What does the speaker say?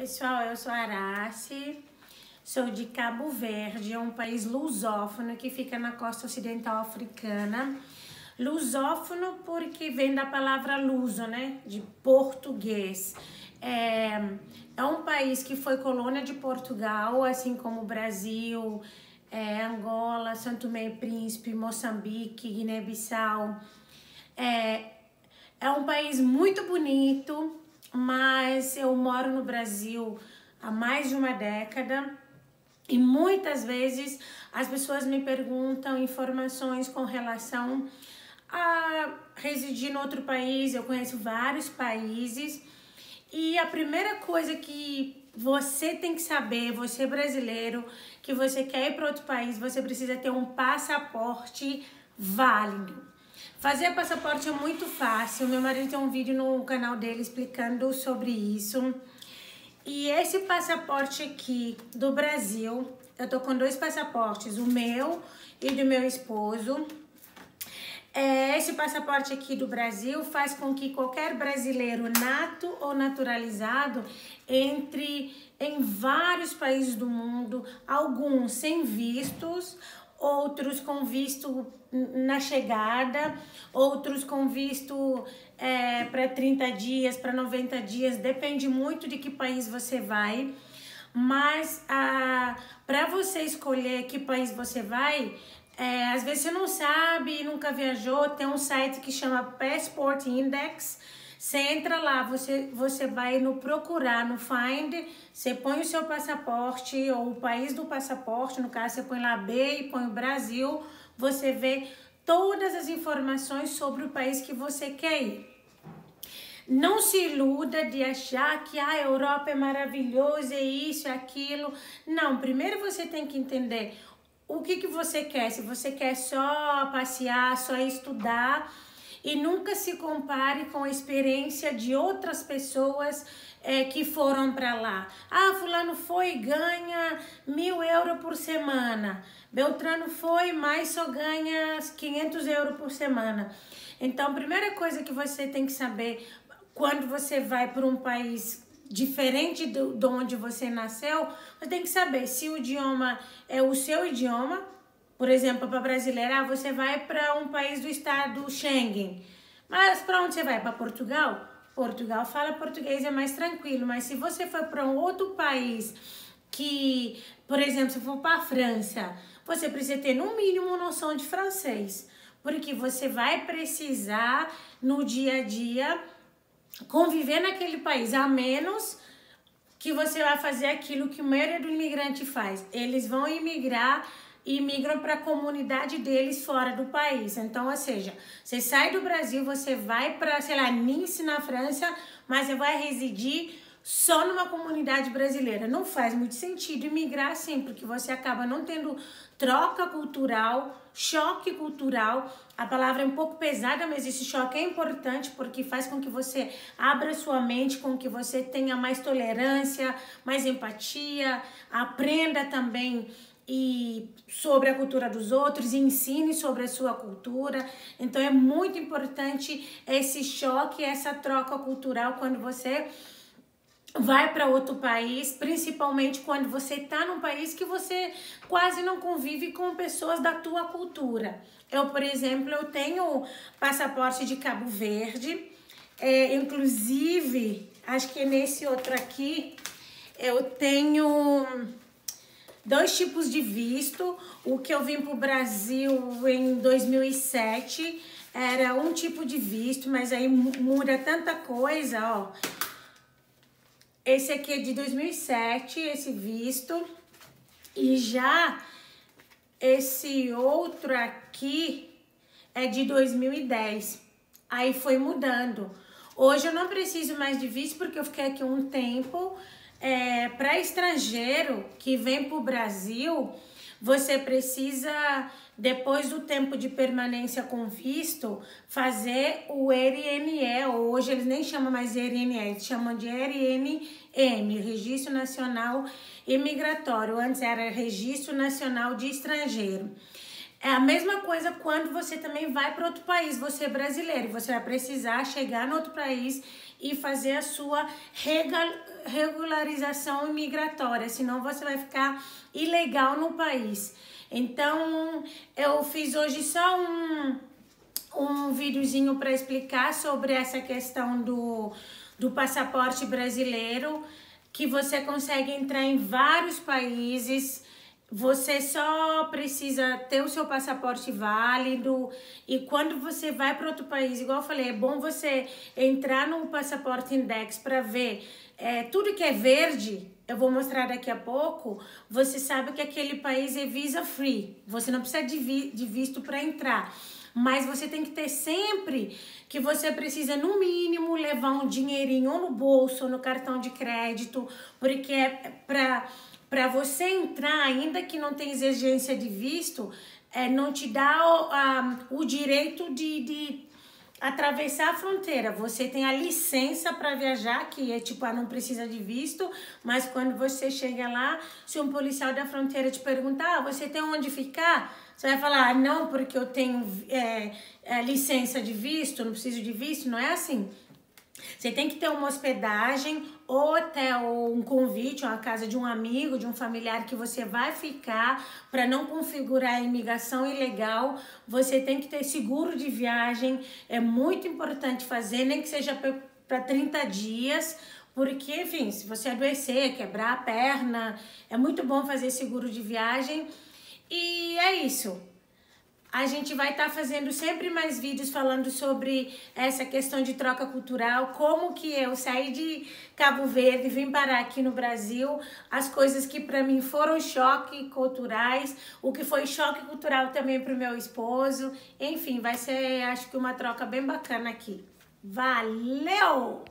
Pessoal, eu sou a Arace, sou de Cabo Verde, é um país lusófono que fica na costa ocidental africana. Lusófono porque vem da palavra luso, né? De português. É um país que foi colônia de Portugal, assim como o Brasil, Angola, São Tomé e Príncipe, Moçambique, Guiné-Bissau. É um país muito bonito, mas eu moro no Brasil há mais de uma década e muitas vezes as pessoas me perguntam informações com relação a residir em outro país. Eu conheço vários países e a primeira coisa que você tem que saber, você brasileiro, que você quer ir para outro país, você precisa ter um passaporte válido. Fazer passaporte é muito fácil. Meu marido tem um vídeo no canal dele explicando sobre isso. E esse passaporte aqui do Brasil, eu tô com dois passaportes, o meu e do meu esposo. Esse passaporte aqui do Brasil faz com que qualquer brasileiro nato ou naturalizado entre em vários países do mundo, alguns sem vistos, outros com visto na chegada, outros com visto para 30 dias, para 90 dias, depende muito de que país você vai. Mas para você escolher que país você vai, às vezes você não sabe, nunca viajou, tem um site que chama Passport Index. Você entra lá, você vai no procurar, no Find, você põe o seu passaporte ou o país do passaporte, no caso você põe lá B e põe o Brasil, você vê todas as informações sobre o país que você quer ir. Não se iluda de achar que a Europa é maravilhosa, é isso, é aquilo. Não, primeiro você tem que entender o que você quer. Se você quer só passear, só estudar, e nunca se compare com a experiência de outras pessoas que foram para lá. Ah, fulano foi e ganha 1.000 euros por semana. Beltrano foi, mas só ganha 500 euros por semana. Então, a primeira coisa que você tem que saber quando você vai para um país diferente de onde você nasceu, você tem que saber se o idioma é o seu idioma. Por exemplo, para brasileira, você vai para um país do estado Schengen. Mas para onde você vai? Para Portugal? Portugal fala português, é mais tranquilo. Mas se você for para um outro país que, por exemplo, se for para a França, você precisa ter no mínimo noção de francês. Porque você vai precisar no dia a dia conviver naquele país, a menos que você vai fazer aquilo que a maioria do imigrante faz. Eles vão imigrar e migram para a comunidade deles fora do país. Então, ou seja, você sai do Brasil, você vai para, sei lá, Nice, na França, mas você vai residir só numa comunidade brasileira. Não faz muito sentido imigrar assim, porque você acaba não tendo troca cultural, choque cultural. A palavra é um pouco pesada, mas esse choque é importante porque faz com que você abra sua mente, com que você tenha mais tolerância, mais empatia, aprenda também sobre a cultura dos outros, ensine sobre a sua cultura. Então é muito importante esse choque, essa troca cultural quando você vai para outro país, principalmente quando você está num país que você quase não convive com pessoas da tua cultura. Eu, por exemplo, eu tenho passaporte de Cabo Verde, inclusive, acho que nesse outro aqui, eu tenho 2 tipos de visto. O que eu vim para o Brasil em 2007 era um tipo de visto, mas aí muda tanta coisa, ó. Esse aqui é de 2007, esse visto. E já esse outro aqui é de 2010. Aí foi mudando. Hoje eu não preciso mais de visto porque eu fiquei aqui um tempo. Para estrangeiro que vem para o Brasil, você precisa, depois do tempo de permanência com visto, fazer o RNE. Hoje eles nem chamam mais de RNE, eles chamam de RNM, Registro Nacional Imigratório. Antes era Registro Nacional de Estrangeiro. É a mesma coisa quando você também vai para outro país, você é brasileiro, você vai precisar chegar no outro país e fazer a sua regularização imigratória, senão você vai ficar ilegal no país. Então, eu fiz hoje só um videozinho para explicar sobre essa questão do passaporte brasileiro, que você consegue entrar em vários países. Você só precisa ter o seu passaporte válido, e quando você vai para outro país, igual eu falei, é bom você entrar no Passaporte Index para ver tudo que é verde. Eu vou mostrar daqui a pouco. Você sabe que aquele país é visa free, você não precisa de visto para entrar. Mas você tem que ter sempre que você precisa, no mínimo, levar um dinheirinho ou no bolso ou no cartão de crédito, porque é para você entrar, ainda que não tenha exigência de visto, não te dá o direito de atravessar a fronteira. Você tem a licença para viajar, que é tipo, não precisa de visto, mas quando você chega lá, se um policial da fronteira te perguntar, você tem onde ficar? Você vai falar, não, porque eu tenho licença de visto, não preciso de visto. Não é assim. Você tem que ter uma hospedagem ou até um convite, uma casa de um amigo, de um familiar que você vai ficar, para não configurar a imigração ilegal. Você tem que ter seguro de viagem, é muito importante fazer, nem que seja para 30 dias, porque, enfim, se você adoecer, quebrar a perna, é muito bom fazer seguro de viagem. E é isso. A gente vai estar fazendo sempre mais vídeos falando sobre essa questão de troca cultural, como que eu saí de Cabo Verde, vim parar aqui no Brasil, as coisas que para mim foram choque culturais, o que foi choque cultural também para o meu esposo. Enfim, vai ser, acho que uma troca bem bacana aqui. Valeu!